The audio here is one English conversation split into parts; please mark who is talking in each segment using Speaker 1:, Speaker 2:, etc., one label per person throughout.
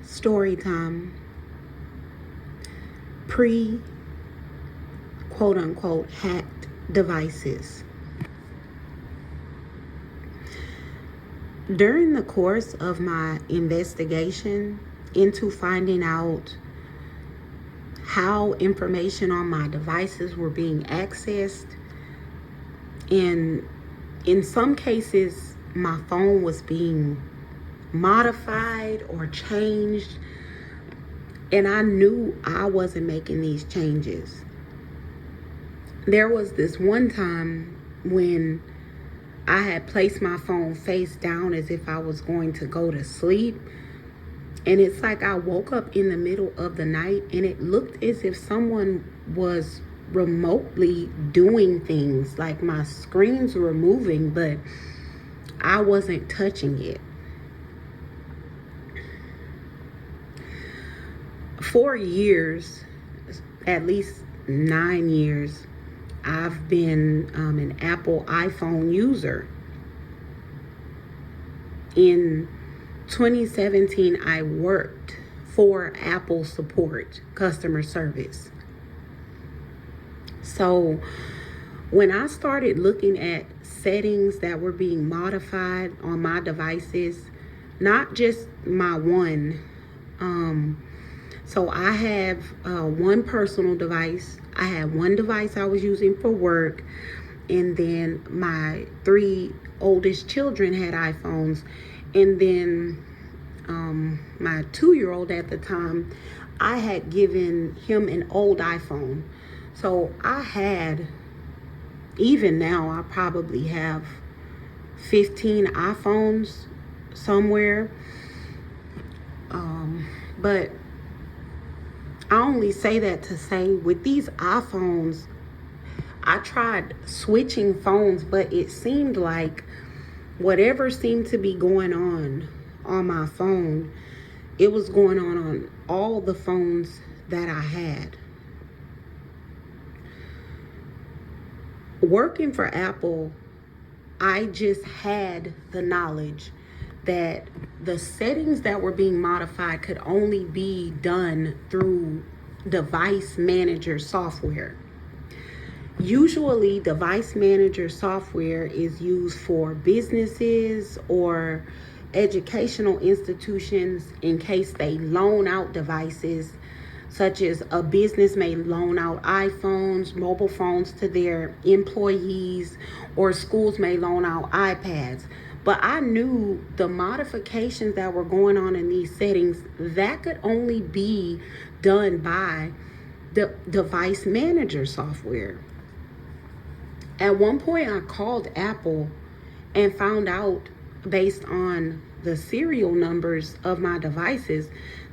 Speaker 1: Story time. Pre quote unquote hacked devices. During the course of my investigation into finding out how information on my devices were being accessed, and in some cases my phone was being modified or changed, and I knew I wasn't making these changes. There was this one time when I had placed my phone face down as if I was going to go to sleep. And it's like I woke up in the middle of the night and it looked as if someone was remotely doing things. Like my screens were moving, but I wasn't touching it. For years, at least 9 years, I've been an Apple iPhone user. In 2017, I worked for Apple support customer service. So when I started looking at settings that were being modified on my devices, not just my one, so I have one personal device. I had one device I was using for work, and then my 3 oldest children had iPhones, and then my 2-year-old at the time, I had given him an old iPhone. So I had, even now, I probably have 15 iPhones somewhere. But I only say that to say, with these iPhones, I tried switching phones, but it seemed like whatever seemed to be going on my phone, it was going on all the phones that I had. Working for Apple, I just had the knowledge that the settings that were being modified could only be done through device manager software. Usually, device manager software is used for businesses or educational institutions in case they loan out devices, such as a business may loan out iPhones, mobile phones to their employees, or schools may loan out iPads. But I knew the modifications that were going on in these settings, that could only be done by the device manager software. At one point, I called Apple and found out, based on the serial numbers of my devices,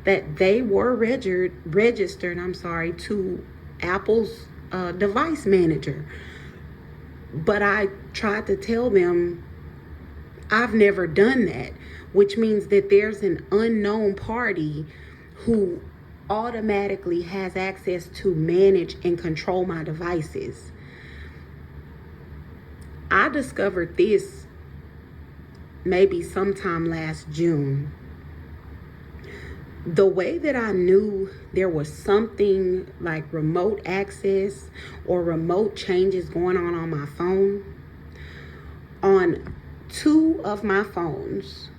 Speaker 1: that they were registered to Apple's device manager. But I tried to tell them I've never done that, which means that there's an unknown party who automatically has access to manage and control my devices. I discovered this maybe sometime last June. The way that I knew there was something like remote access or remote changes going on my phone, on 2 of my phones,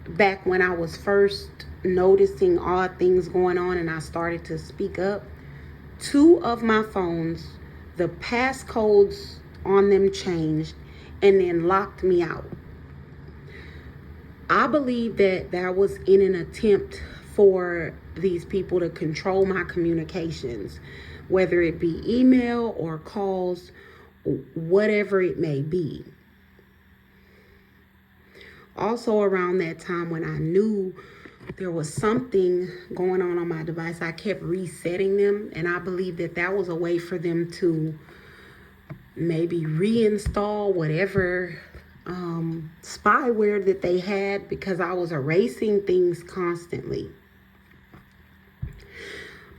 Speaker 1: back when I was first noticing odd things going on and I started to speak up, 2 of my phones, the passcodes on them changed and then locked me out. I believe that was in an attempt for these people to control my communications, whether it be email or calls, whatever it may be. Also, around that time when I knew there was something going on my device, I kept resetting them, and I believe that was a way for them to maybe reinstall whatever spyware that they had, because I was erasing things constantly.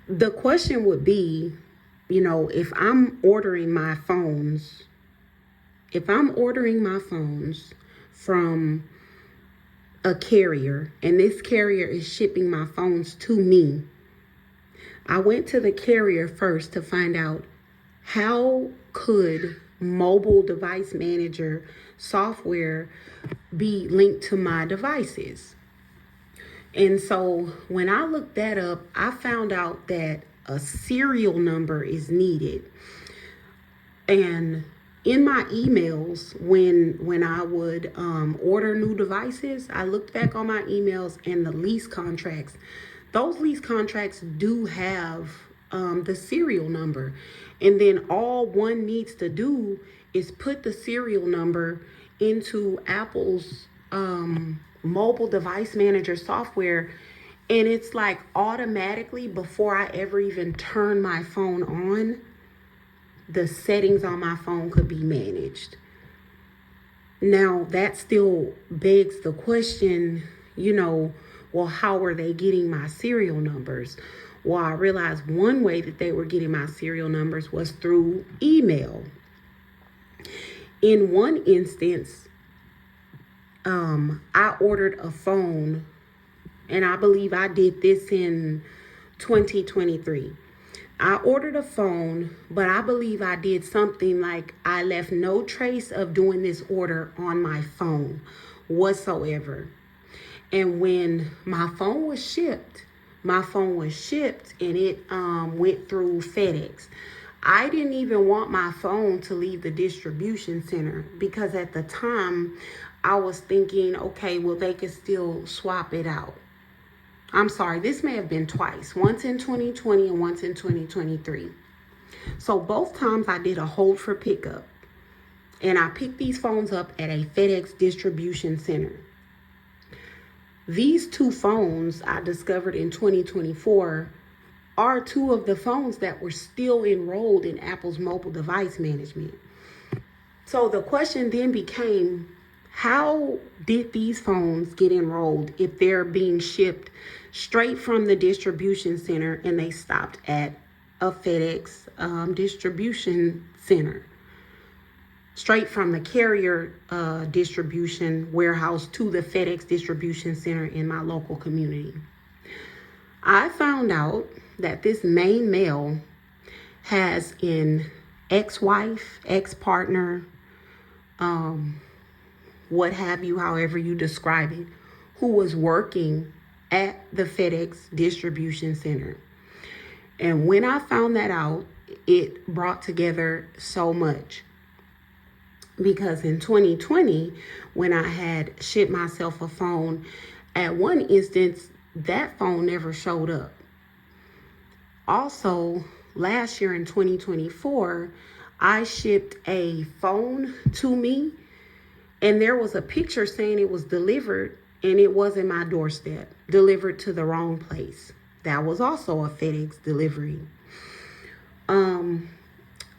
Speaker 1: The question would be, if I'm ordering my phones from a carrier, and this carrier is shipping my phones to me. I went to the carrier first to find out how could mobile device manager software be linked to my devices. And so when I looked that up, I found out that a serial number is needed. And in my emails, when I would order new devices, I looked back on my emails and the lease contracts. Those lease contracts do have the serial number. And then all one needs to do is put the serial number into Apple's mobile device manager software, and it's like automatically, before I ever even turn my phone on, the settings on my phone could be managed. Now that still begs the question, well, how are they getting my serial numbers? Well, I realized one way that they were getting my serial numbers was through email. In one instance, I ordered a phone, and I believe I did this in 2023. I ordered a phone, but I believe I did something like I left no trace of doing this order on my phone whatsoever. And when my phone was shipped and it went through FedEx. I didn't even want my phone to leave the distribution center, because at the time I was thinking, okay, well, they could still swap it out. I'm sorry, this may have been twice, once in 2020 and once in 2023. So both times I did a hold for pickup, and I picked these phones up at a FedEx distribution center. These two phones I discovered in 2024 are two of the phones that were still enrolled in Apple's mobile device management. So the question then became, how did these phones get enrolled if they're being shipped straight from the distribution center and they stopped at a FedEx distribution center? Straight from the carrier distribution warehouse to the FedEx distribution center in my local community. I found out that this main mail has an ex-wife, ex-partner, what have you, however you describe it, who was working at the FedEx distribution center. And when I found that out, it brought together so much. Because in 2020, when I had shipped myself a phone, at one instance, that phone never showed up. Also, last year in 2024, I shipped a phone to me, and there was a picture saying it was delivered, and it wasn't my doorstep, delivered to the wrong place. That was also a FedEx delivery.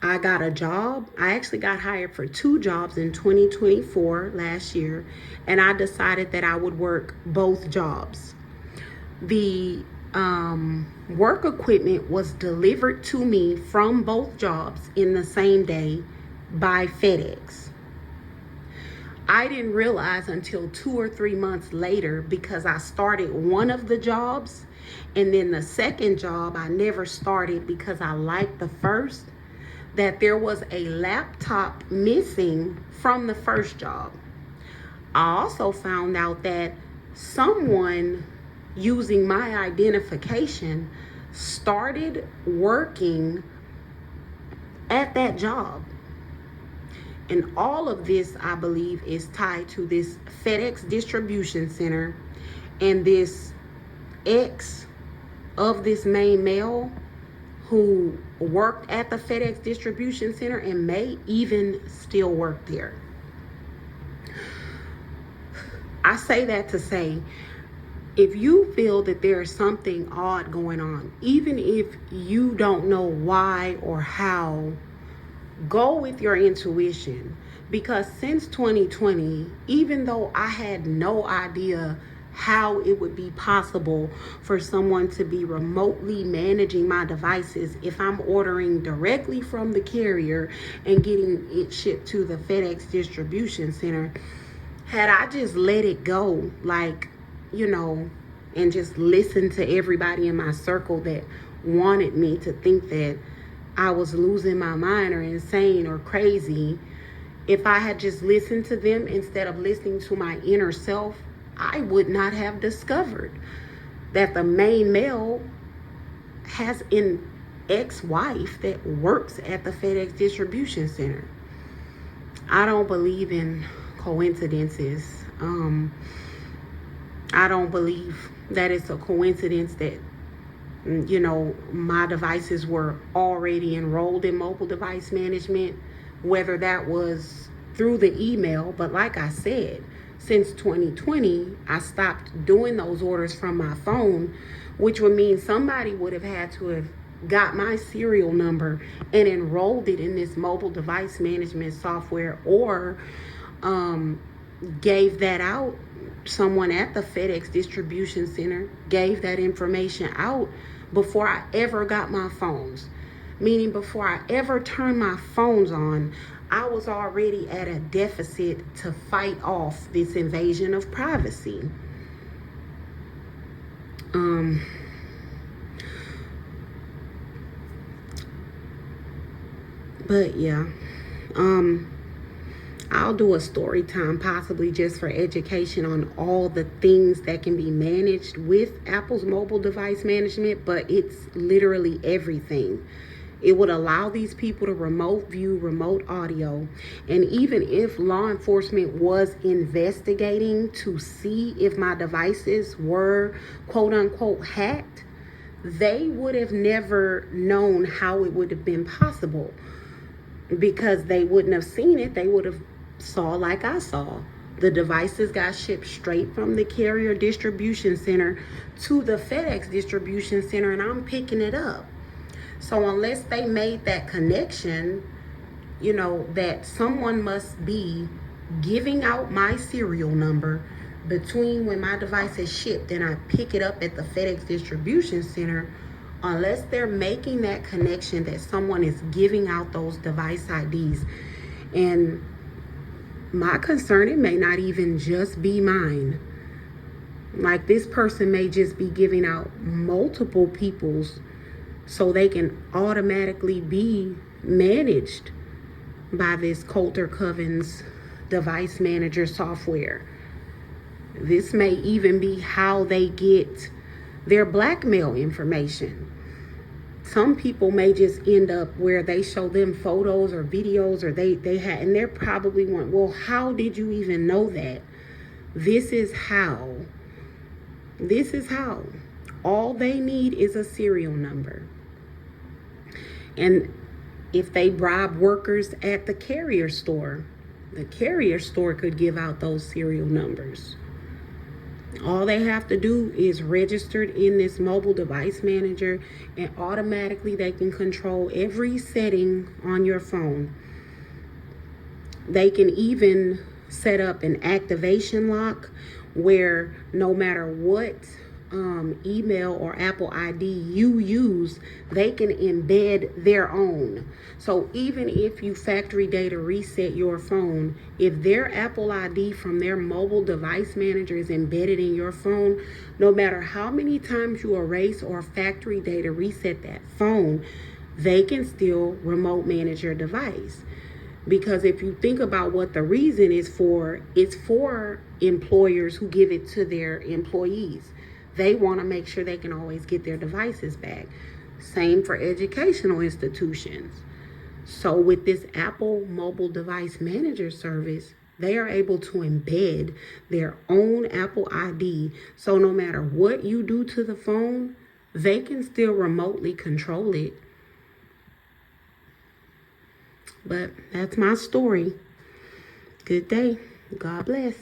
Speaker 1: I got a job. I actually got hired for 2 jobs in 2024 last year, and I decided that I would work both jobs. The work equipment was delivered to me from both jobs in the same day by FedEx. I didn't realize until 2 or 3 months later, because I started one of the jobs, and then the second job I never started because I liked the first, that there was a laptop missing from the first job. I also found out that someone using my identification started working at that job. And all of this, I believe, is tied to this FedEx distribution center and this ex of this main male who worked at the FedEx distribution center and may even still work there. I say that to say, if you feel that there is something odd going on, even if you don't know why or how, go with your intuition. Because since 2020, even though I had no idea how it would be possible for someone to be remotely managing my devices if I'm ordering directly from the carrier and getting it shipped to the FedEx distribution center, Had I just let it go, like, and just listened to everybody in my circle that wanted me to think that I was losing my mind or insane or crazy, if I had just listened to them instead of listening to my inner self, I would not have discovered that the main male has an ex-wife that works at the FedEx distribution center. I don't believe in coincidences. I don't believe that it's a coincidence that my devices were already enrolled in mobile device management, whether that was through the email. But like I said, since 2020, I stopped doing those orders from my phone, which would mean somebody would have had to have got my serial number and enrolled it in this mobile device management software, or gave that out. Someone at the FedEx distribution center gave that information out before I ever got my phones. Meaning before I ever turned my phones on, I was already at a deficit to fight off this invasion of privacy. But yeah, I'll do a story time possibly just for education on all the things that can be managed with Apple's mobile device management, but it's literally everything. It would allow these people to remote view, remote audio, and even if law enforcement was investigating to see if my devices were quote unquote hacked, they would have never known how it would have been possible, because they wouldn't have seen it. They would have saw like I saw. The devices got shipped straight from the carrier distribution center to the FedEx distribution center, and I'm picking it up. So unless they made that connection, that someone must be giving out my serial number between when my device is shipped and I pick it up at the FedEx distribution center, unless they're making that connection that someone is giving out those device IDs. And my concern, it may not even just be mine. Like, this person may just be giving out multiple people's so they can automatically be managed by this Coulter Covens device manager software. This may even be how they get their blackmail information. Some people may just end up where they show them photos or videos, or they had, and they're probably wondering, well, how did you even know that? This is how. All they need is a serial number. And if they bribe workers at the carrier store could give out those serial numbers. All they have to do is register in this mobile device manager, and automatically they can control every setting on your phone. They can even set up an activation lock where no matter what email or Apple ID you use, they can embed their own. So even if you factory data reset your phone, if their Apple ID from their mobile device manager is embedded in your phone, no matter how many times you erase or factory data reset that phone, they can still remote manage your device. Because if you think about what the reason is for, it's for employers who give it to their employees. They want to make sure they can always get their devices back. Same for educational institutions. So with this Apple mobile device manager service, they are able to embed their own Apple ID. So no matter what you do to the phone, they can still remotely control it. But that's my story. Good day. God bless.